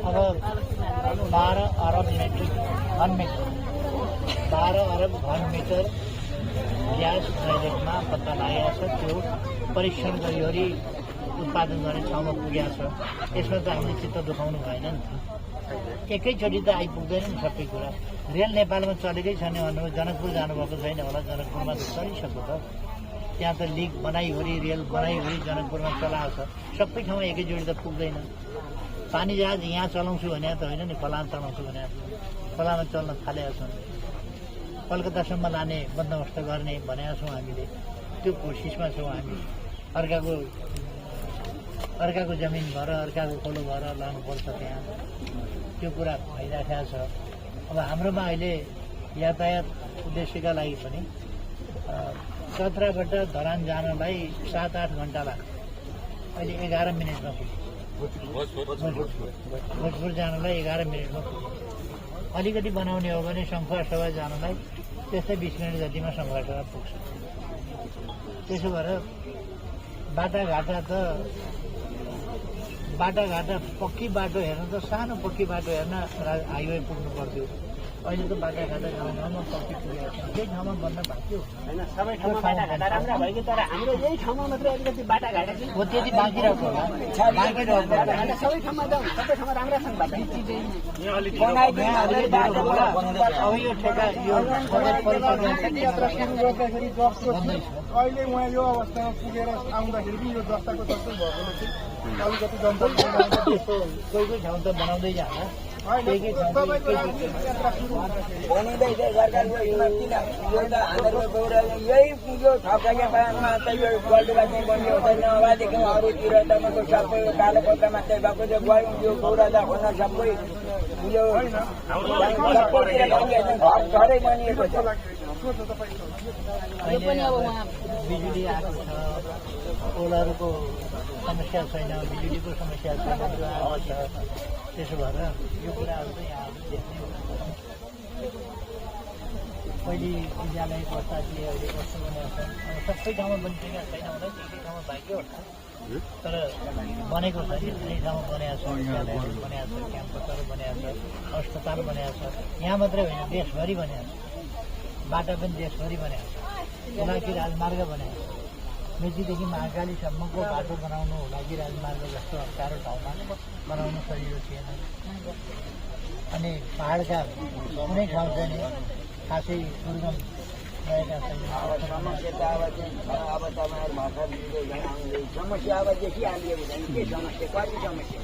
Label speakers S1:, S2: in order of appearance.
S1: अब 12 अरब घनमिटर 12 अरब घनमिटर ग्यास प्राइभेटमा पत्ता लागेको छ। त्यो परीक्षण गरिवरी उत्पादन गर्ने ठाउँमा पुगेको छ। यसमा त हामीले चित्त दुखाउनु भएन नि त। एकैचोटि त आइपुग्दैन नि सबै कुरा। रेल नेपालमा चलेकै छैन भन्नु, जनकपुर जानुभएको छैन होला, जनकपुरमा त चलिसक्यो त। त्यहाँ त लिक बनाइवरी रेल बनाइवरी जनकपुरमा चलाएको छ। सबै ठाउँमा एकैचोटि त पुग्दैन। पानी जहाज यहाँ चलाउँछु भने त होइन नि, फलाम चलाउँछु भने फलामा चल्न थालेका छन्। कलकत्तासम्म लाने बन्दोबस्त गर्ने भनेका छौँ हामीले। त्यो कोसिसमा छौँ हामी। अर्काको जमिन भएर अर्काको खोलो भएर लानुपर्छ त्यहाँ। त्यो कुरा भइराखेको छ। अब हाम्रोमा अहिले यातायात उद्देश्यका लागि पनि सत्रबाट धरान जानलाई 7-8 घण्टा लाग्छ। अहिले 11 मिनटमा पुग्छ। भोजपुर जानलाई 11 मिनटमा पुग्छ। अलिकति बनाउने हो भने शङ्खुवासभा जानलाई त्यस्तै 20 मिनट जतिमा शङ्खुवासभा पुग्छ। त्यसो भएर बाटाघाटा पक्की बाटो हेर्न त सानो पक्की बाटो हेर्न हाइवे पुग्नु पर्थ्यो। अहिले त बाटाघाटा ठाउँमा पक्की पुगेको छ। केही ठाउँमा बन्न भएको
S2: होइन, सबै ठाउँमा बाटाघाटा राम्रा भयो कि तर हाम्रो यही ठाउँमा मात्रै अलिकति बाटाघाटा चाहिँ
S1: हो। त्यति बाँकी रहेको होला।
S2: बाटाघाटा सबै ठाउँमा जाउँ, सबै ठाउँमा राम्रा छन् बाटो।
S1: अब यो ठेका यो
S3: अहिले उहाँ यो अवस्थामा पुगेर आउँदाखेरि पनि यो जस्ताको जस्तै भएकोले चाहिँ अलिकति जनता
S1: कोही कोही ठाउँ त बनाउँदै जान्छ।
S2: बनिँदैछ सरकारको किन यो त हाम्रो गौरव यही यो थकाके पामा त यो गल्डुबा चाहिँ बनियो छैन। अगाडिदेखि अरूतिर तपाईँको सबै कालो पत्ता मात्रै भएको थियो। गयौँ यो गौरव हुन सबै यो सबैतिर घरै बनिएको छ।
S1: बिजुली आएको छ, पोलहरूको समस्या छैन, बिजुलीको समस्या छैन, त्यो आएको छ। त्यसो भएर यो कुराहरू चाहिँ यहाँहरू देख्ने हो। पहिले विद्यालय कस्ता थिए, अहिले कस्तो बनेको छ। सबै ठाउँमा बनिसकेका छैन होला, एकै ठाउँमा बाँकी होला। तर बनेको छ नि, धेरै ठाउँमा बनाएको छ। विद्यालयहरू बनाएको छ, क्याम्पसहरू बनाएको छ, अस्पताल बनाएको छ। यहाँ मात्रै होइन, देशभरि बनाएको छ। बाटा पनि देशभरि बनाएको छ। हुलाकी राजमार्ग बनाएको छ। मेचीदेखि महाकालीसम्मको बाटो बनाउनु हुलाकी राजमार्ग जस्तो अप्ठ्यारो ठाउँमा बनाउनु सजिलो थिएन। अनि पहाडका कुनै ठाउँ चाहिँ खासै दुर्गम रहेका छैन।
S2: समस्या त अब तपाईँहरू भर्खर समस्या अब देखिहाल्यो भने के समस्या, कति समस्या